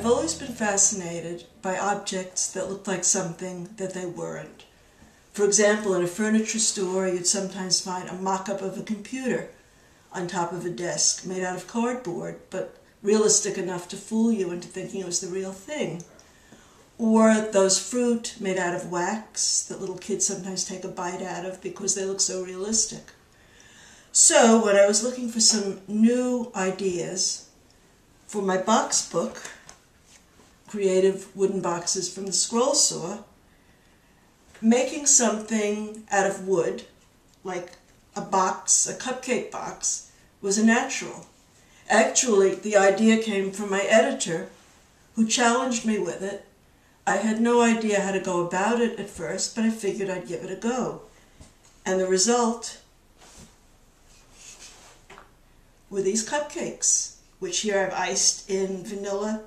I've always been fascinated by objects that looked like something that they weren't. For example, in a furniture store, you'd sometimes find a mock-up of a computer on top of a desk made out of cardboard, but realistic enough to fool you into thinking it was the real thing. Or those fruit made out of wax that little kids sometimes take a bite out of because they look so realistic. So when I was looking for some new ideas for my box book, Creative Wooden Boxes from the Scroll Saw, making something out of wood, like a box, a cupcake box, was a natural. Actually, the idea came from my editor, who challenged me with it. I had no idea how to go about it at first, but I figured I'd give it a go. And the result were these cupcakes, which here I've iced in vanilla,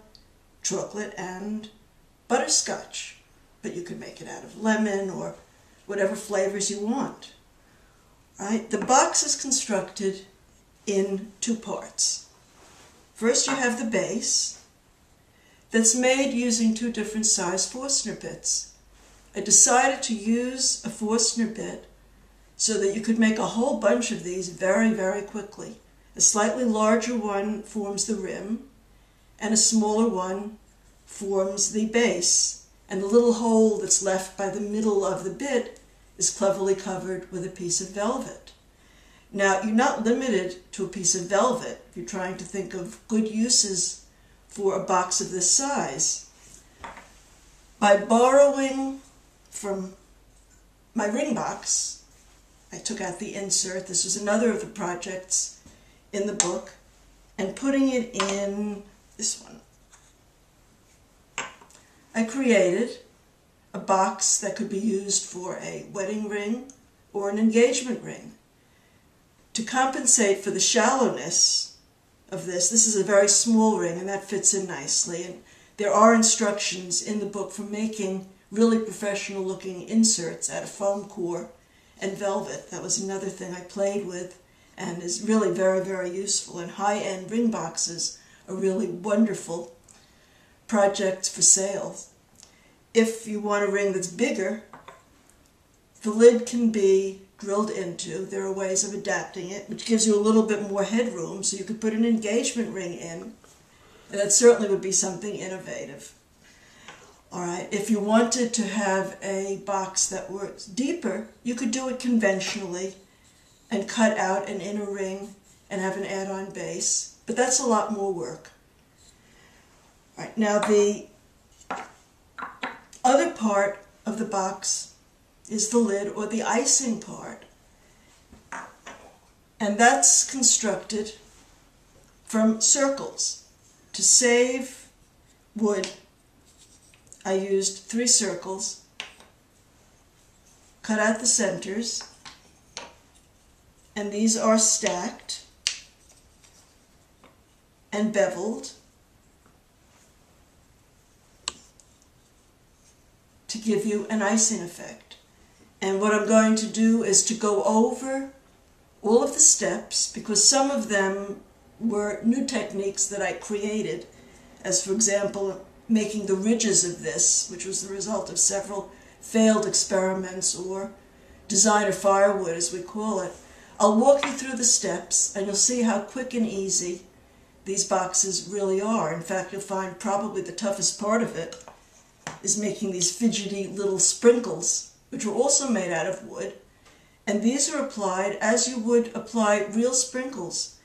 chocolate, and butterscotch. But you could make it out of lemon or whatever flavors you want. Right? The box is constructed in two parts. First you have the base that's made using two different size Forstner bits. I decided to use a Forstner bit so that you could make a whole bunch of these very, very quickly. A slightly larger one forms the rim, and a smaller one forms the base. And the little hole that's left by the middle of the bit is cleverly covered with a piece of velvet. Now, you're not limited to a piece of velvet if you're trying to think of good uses for a box of this size. By borrowing from my ring box, I took out the insert, this was another of the projects in the book, and putting it in this one. I created a box that could be used for a wedding ring or an engagement ring. To compensate for the shallowness of this is a very small ring, and that fits in nicely. And there are instructions in the book for making really professional looking inserts out of foam core and velvet. That was another thing I played with and is really very, very useful. And high-end ring boxes are really wonderful projects for sales. If you want a ring that's bigger, the lid can be drilled into. There are ways of adapting it, which gives you a little bit more headroom, so you could put an engagement ring in, and that certainly would be something innovative. All right, if you wanted to have a box that was deeper, you could do it conventionally and cut out an inner ring and have an add-on base, but that's a lot more work. All right, now the other part of the box is the lid, or the icing part, and that's constructed from circles. To save wood, I used 3 circles, cut out the centers, and these are stacked and beveled to give you an icing effect. And what I'm going to do is to go over all of the steps, because some of them were new techniques that I created, as for example making the ridges of this, which was the result of several failed experiments, or designer firewood as we call it. I'll walk you through the steps and you'll see how quick and easy these boxes really are. In fact, you'll find probably the toughest part of it is making these fidgety little sprinkles, which are also made out of wood, and these are applied as you would apply real sprinkles.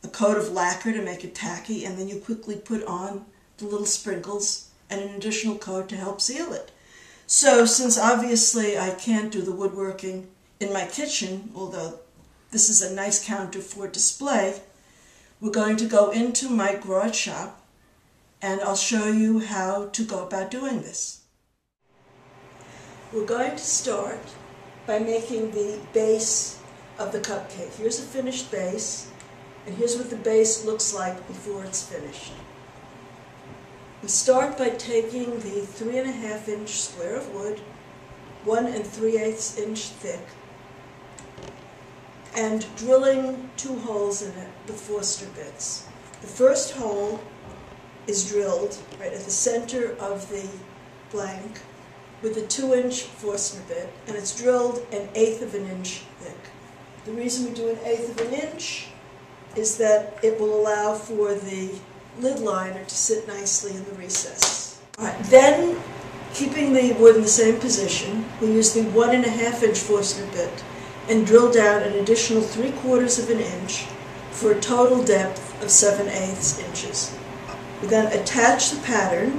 A coat of lacquer to make it tacky, and then you quickly put on the little sprinkles and an additional coat to help seal it. So since obviously I can't do the woodworking in my kitchen, although this is a nice counter for display, we're going to go into my garage shop and I'll show you how to go about doing this. We're going to start by making the base of the cupcake. Here's a finished base, and here's what the base looks like before it's finished. We start by taking the 3.5-inch square of wood, 1 3/8 inch thick, and drilling 2 holes in it with Forstner bits. The first hole is drilled right at the center of the blank with a 2-inch Forstner bit, and it's drilled 1/8 of an inch thick. The reason we do 1/8 of an inch is that it will allow for the lid liner to sit nicely in the recess. All right, then, keeping the wood in the same position, we use the 1.5-inch Forstner bit and drill down an additional 3/4 of an inch for a total depth of 7/8 inches. We then attach the pattern,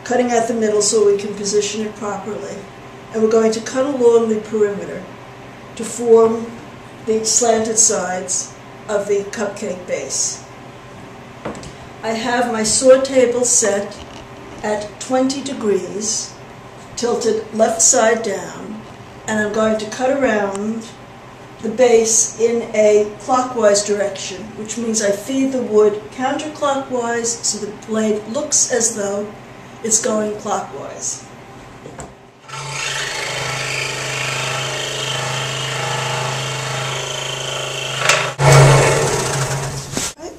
cutting out the middle so we can position it properly, and we're going to cut along the perimeter to form the slanted sides of the cupcake base. I have my saw table set at 20 degrees, tilted left side down, and I'm going to cut around the base in a clockwise direction, which means I feed the wood counterclockwise so the blade looks as though it's going clockwise.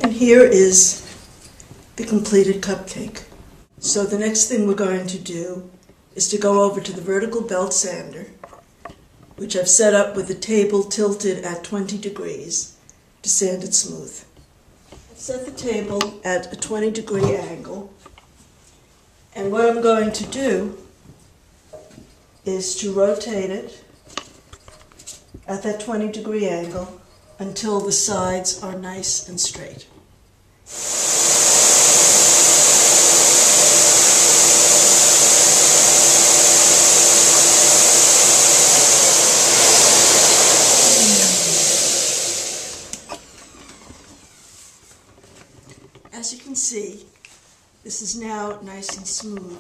And here is the completed cupcake. So the next thing we're going to do is to go over to the vertical belt sander, which I've set up with the table tilted at 20 degrees to sand it smooth. I've set the table at a 20-degree angle, and what I'm going to do is to rotate it at that 20-degree angle until the sides are nice and straight. As you can see, this is now nice and smooth.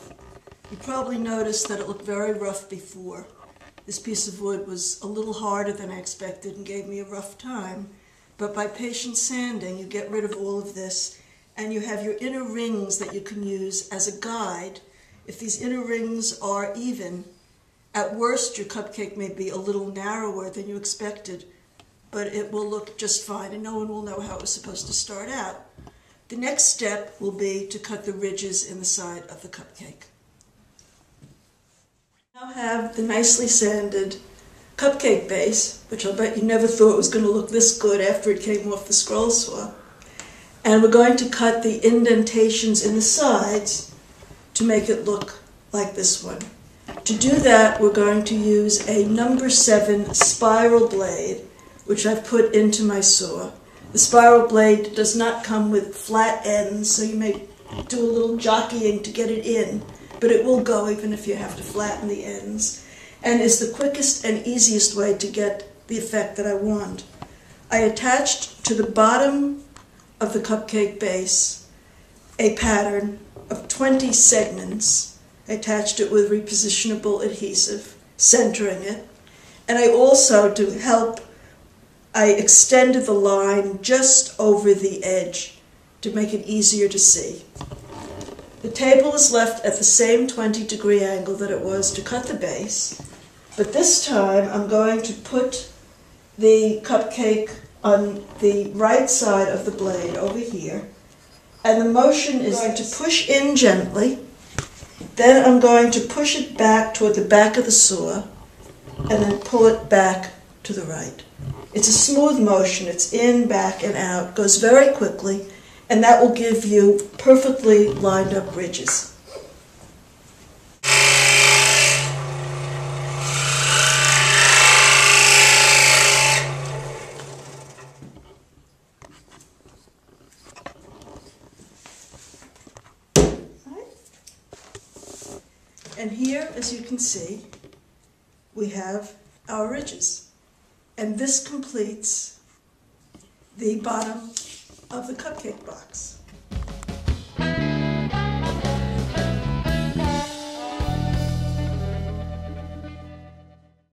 You probably noticed that it looked very rough before. This piece of wood was a little harder than I expected and gave me a rough time, but by patient sanding you get rid of all of this, and you have your inner rings that you can use as a guide. If these inner rings are even, at worst your cupcake may be a little narrower than you expected, but it will look just fine and no one will know how it was supposed to start out. The next step will be to cut the ridges in the side of the cupcake. Now have the nicely sanded cupcake base, which I'll bet you never thought was going to look this good after it came off the scroll saw. And we're going to cut the indentations in the sides to make it look like this one. To do that, we're going to use a number 7 spiral blade, which I've put into my saw. The spiral blade does not come with flat ends, so you may do a little jockeying to get it in, but it will go even if you have to flatten the ends, and is the quickest and easiest way to get the effect that I want. I attached to the bottom of the cupcake base a pattern of 20 segments. I attached it with repositionable adhesive, centering it, and I also, to help, I extended the line just over the edge to make it easier to see. The table is left at the same 20-degree angle that it was to cut the base, but this time I'm going to put the cupcake on the right side of the blade over here, and the motion is to push in gently, then I'm going to push it back toward the back of the saw, and then pull it back to the right. It's a smooth motion, it's in, back, and out, goes very quickly, and that will give you perfectly lined up ridges. And here, as you can see, we have our ridges. And this completes the bottom of the cupcake box.